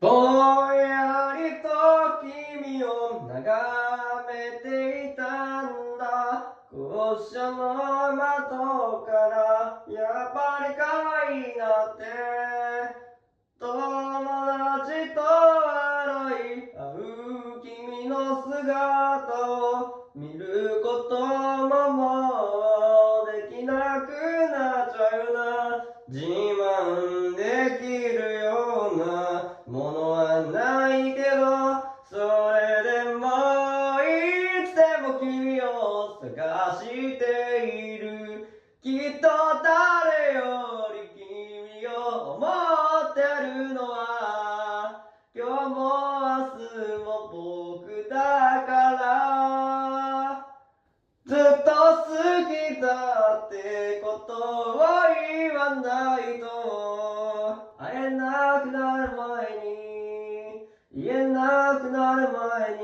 ぼんやりと君を眺めていたんだ。校舎の窓からやっぱり可愛いなって。友達と笑い合う君の姿を見ることももうできなくなっちゃうな。自慢できるようなものはないけど、それでもいつでも君を探している。きっと誰より君を思ってるのは今日も明日も僕だから。ずっと好きだってことを言わないと、会えなくなる前に、言えなくなる前に